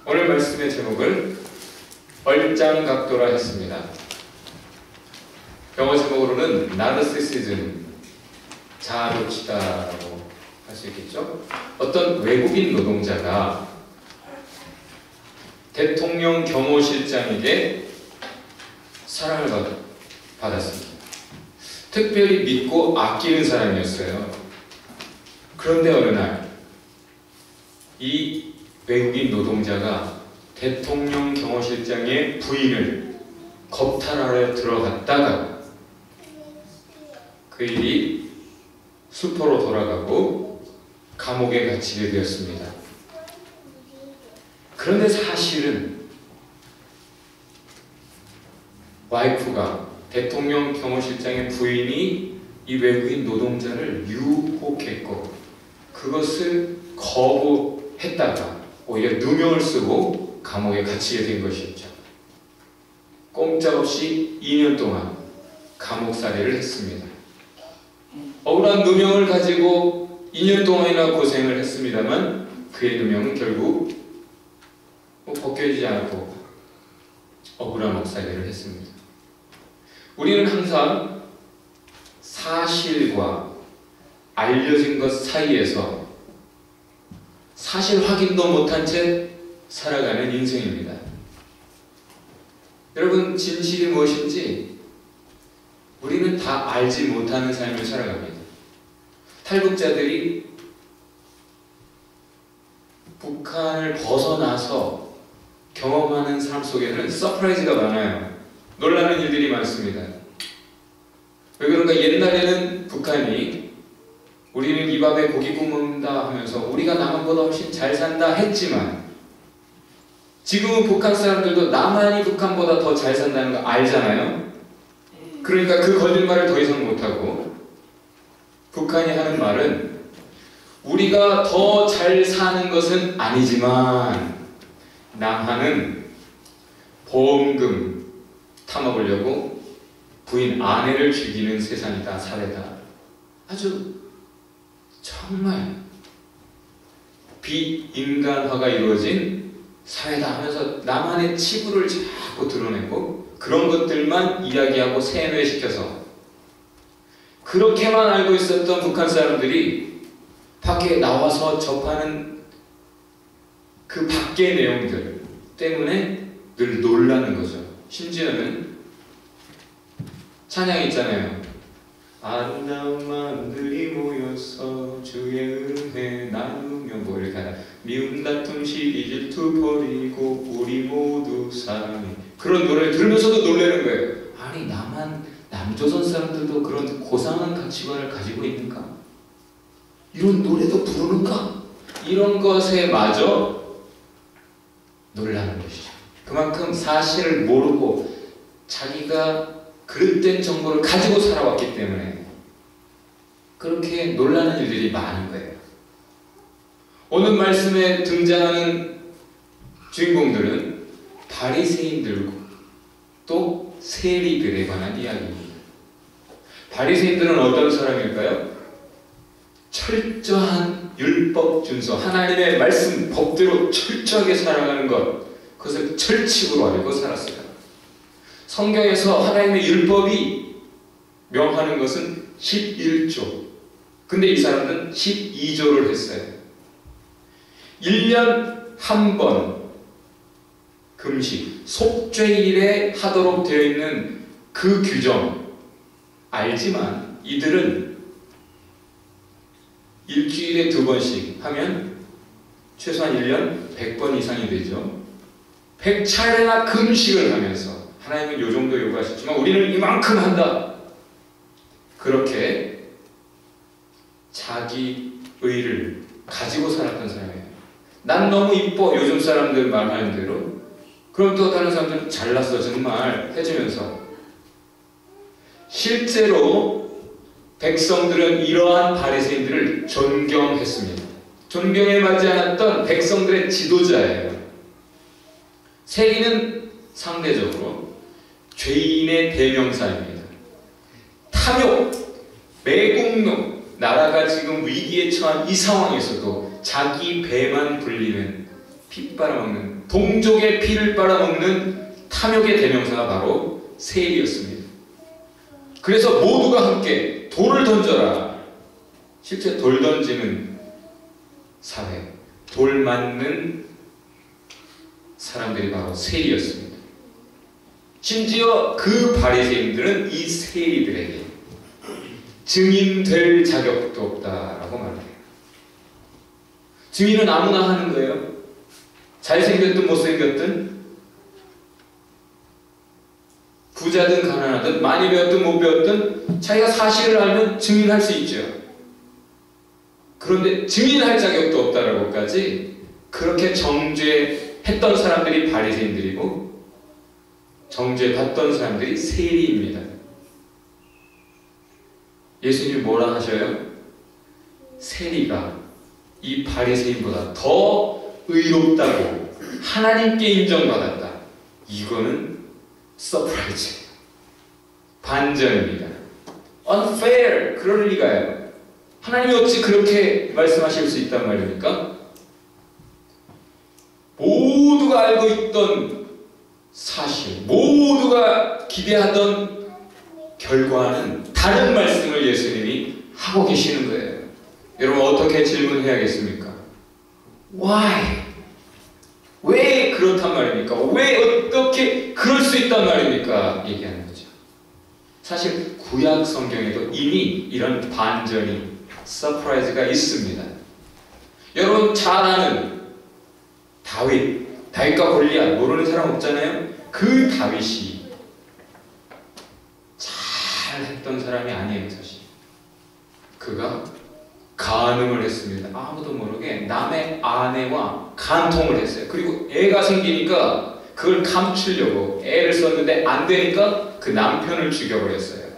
오늘 말씀의 제목을 얼짱각도라 했습니다. 영어 제목으로는 나르시시즘, 자아도취다라고 할 수 있겠죠. 어떤 외국인 노동자가 대통령 경호실장에게 사랑을 받았습니다. 특별히 믿고 아끼는 사람이었어요. 그런데 어느 날 이 외국인 노동자가 대통령 경호실장의 부인을 겁탈하러 들어갔다가 그 일이 수포로 돌아가고 감옥에 갇히게 되었습니다. 그런데 사실은 와이프가, 대통령 경호실장의 부인이 이 외국인 노동자를 유혹했고 그것을 거부했다가 오히려 누명을 쓰고 감옥에 갇히게 된 것이었죠. 꼼짝없이 2년 동안 감옥살이를 했습니다. 억울한 누명을 가지고 2년 동안이나 고생을 했습니다만 그의 누명은 결국 벗겨지지 않고 억울한 목살이를 했습니다. 우리는 항상 사실과 알려진 것 사이에서 사실 확인도 못한 채 살아가는 인생입니다. 여러분, 진실이 무엇인지 우리는 다 알지 못하는 삶을 살아갑니다. 탈북자들이 북한을 벗어나서 경험하는 삶 속에는 서프라이즈가 많아요. 놀라는 일들이 많습니다. 왜 그런가? 옛날에는 북한이 우리는 이 밥에 고기 구운다 하면서 우리가 남한보다 훨씬 잘 산다 했지만 지금은 북한 사람들도 남한이 북한보다 더 잘 산다는 거 알잖아요. 그러니까 그 거짓말을 더 이상 못하고 북한이 하는 말은 우리가 더 잘 사는 것은 아니지만 남한은 보험금 타먹으려고 부인 아내를 죽이는 세상이다, 사회다. 아주 정말 비인간화가 이루어진 사회다 하면서 남한의 치부를 자꾸 드러내고 그런 것들만 이야기하고 세뇌시켜서 그렇게만 알고 있었던 북한 사람들이 밖에 나와서 접하는 그 밖의 내용들 때문에 늘 놀라는 거죠. 심지어는 찬양이 있잖아요. 아름다운 마음들이 모여서 주의 은혜 나누며 뭐 이렇게 하나 미움 다툼 시기 질투 버리고 우리 모두 사랑해. 그런 노래를 들으면서도 놀라는 거예요. 아니 남조선 사람들도 그런 고상한 가치관을 가지고 있는가? 이런 노래도 부르는가? 이런 것에 마저 놀라는 것이죠. 그만큼 사실을 모르고 자기가 그릇된 정보를 가지고 살아왔기 때문에 그렇게 놀라는 일들이 많은 거예요. 오늘 말씀에 등장하는 주인공들은 바리새인들고 또 세리들에 관한 이야기입니다. 바리새인들은 어떤 사람일까요? 철저한 율법 준수, 하나님의 말씀, 법대로 철저하게 살아가는 것, 그것을 철칙으로 알고 살았어요. 성경에서 하나님의 율법이 명하는 것은 11조. 근데 이 사람은 12조를 했어요. 1년 한 번 금식, 속죄일에 하도록 되어 있는 그 규정 알지만 이들은 일주일에 2번씩 하면 최소한 1년 100번 이상이 되죠. 100차례나 금식을 하면서 하나님은 이 정도 요구하셨지만 우리는 이만큼 한다. 그렇게 자기 의를 가지고 살았던 사람이에요. 난 너무 이뻐, 요즘 사람들 말하는 대로. 그럼 또 다른 사람들은 잘났어 정말 해주면서 실제로 백성들은 이러한 바리새인들을 존경했습니다. 존경에 맞지 않았던 백성들의 지도자예요. 세리는 상대적으로 죄인의 대명사입니다. 탐욕, 매국노, 나라가 지금 위기에 처한 이 상황에서도 자기 배만 불리는 피 빨아먹는, 동족의 피를 빨아먹는 탐욕의 대명사가 바로 세일이었습니다. 그래서 모두가 함께 돌을 던져라. 실제 돌 던지는 사회, 돌 맞는 사람들이 바로 세일이었습니다. 심지어 그 바리새인들은 이 세리들에게 증인될 자격도 없다라고 말해요. 증인은 아무나 하는 거예요. 잘생겼든 못생겼든, 부자든 가난하든, 많이 배웠든 못 배웠든 자기가 사실을 알면 증인할 수 있죠. 그런데 증인할 자격도 없다라고까지 그렇게 정죄했던 사람들이 바리새인들이고 정죄받던 사람들이 세리입니다. 예수님이 뭐라 하셔요? 세리가 이 바리새인보다 더 의롭다고 하나님께 인정받았다. 이거는 서프라이즈, 반전입니다. unfair, 그럴 리가요. 하나님이 어찌 그렇게 말씀하실 수 있단 말입니까? 모두가 알고 있던 사실, 모두가 기대하던 결과는 다른 말씀을 예수님이 하고 계시는 거예요. 여러분 어떻게 질문해야겠습니까? Why? 왜 그렇단 말입니까? 왜 어떻게 그럴 수 있단 말입니까? 얘기하는 거죠. 사실 구약 성경에도 이미 이런 반전이, 서프라이즈가 있습니다. 여러분 잘 아는 다윗과 골리앗 모르는 사람 없잖아요. 그 다윗이 잘했던 사람이 아니에요. 사실 그가 간음을 했습니다. 아무도 모르게 남의 아내와 간통을 했어요. 그리고 애가 생기니까 그걸 감추려고 애를 썼는데 안 되니까 그 남편을 죽여버렸어요.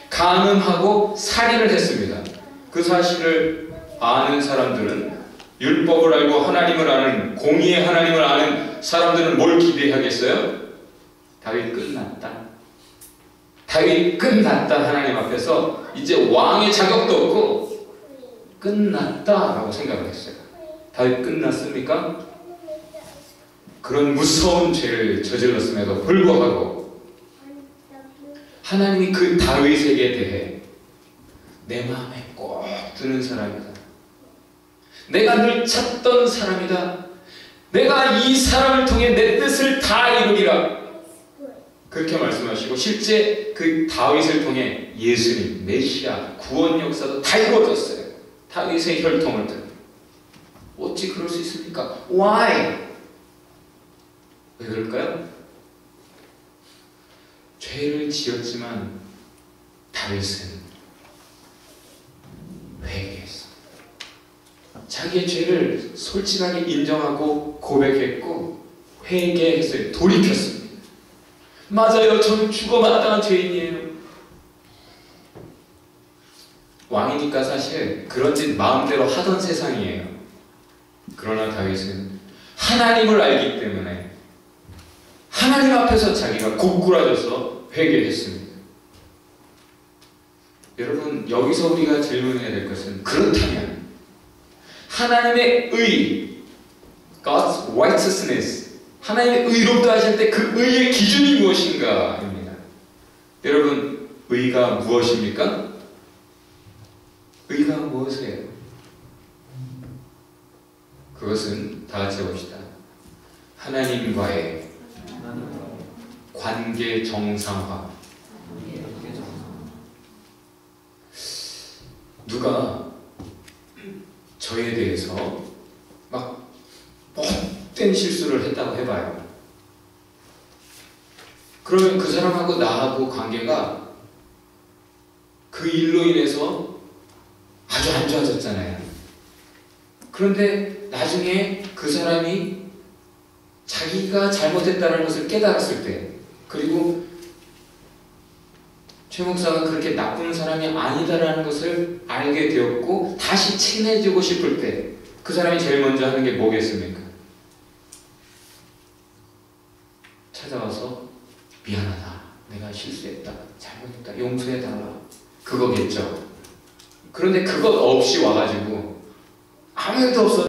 간음하고 살인을 했습니다. 그 사실을 아는 사람들은, 율법을 알고 하나님을 아는, 공의의 하나님을 아는 사람들은 뭘 기대하겠어요? 다윗 끝났다. 다윗 끝났다. 하나님 앞에서 이제 왕의 자격도 없고 끝났다라고 생각을 했어요. 다윗 끝났습니까? 그런 무서운 죄를 저질렀음에도 불구하고 하나님이 그 다윗에게 대해 내 마음에 꼭 드는 사람이다. 내가 늘 찾던 사람이다. 내가 이 사람을 통해 내 뜻을 다 이루리라. 그렇게 말씀하시고 실제 그 다윗을 통해 예수님, 메시아, 구원 역사도 다 이루어졌어요. 다윗의 혈통을 들어. 어찌 그럴 수 있습니까? Why? 왜 그럴까요? 죄를 지었지만 다윗은 회개했어. 자기의 죄를 솔직하게 인정하고 고백했고 회개했어요. 돌이켰습니다. 맞아요. 저는 죽어 마땅한 죄인이에요. 왕이니까 사실 그런 짓 마음대로 하던 세상이에요. 그러나 다윗은 하나님을 알기 때문에 하나님 앞에서 자기가 고꾸라져서 회개했습니다. 여러분 여기서 우리가 질문해야 될 것은, 그렇다면 하나님의 의, God's righteousness, 하나님의 의롭다 하실 때 그 의의 기준이 무엇인가 입니다. 여러분 의가 무엇입니까? 의가 무엇이에요? 그것은 다 같이 봅시다. 하나님과의 관계 정상화. 누가 저에 대해서 막 못된 실수를 했다고 해봐요. 그러면 그 사람하고 나하고 관계가 그 일로 인해서 아주 안 좋아졌잖아요. 그런데 나중에 그 사람이 자기가 잘못했다는 것을 깨달았을 때, 그리고 최 목사가 그렇게 나쁜 사람이 아니다라는 것을 알게 되었고 다시 친해지고 싶을 때 그 사람이 제일 먼저 하는 게 뭐겠습니까? 찾아와서 미안하다, 내가 실수했다, 잘못했다, 용서해달라, 그거겠죠. 그런데 그것 없이 와가지고 아무 일도 없어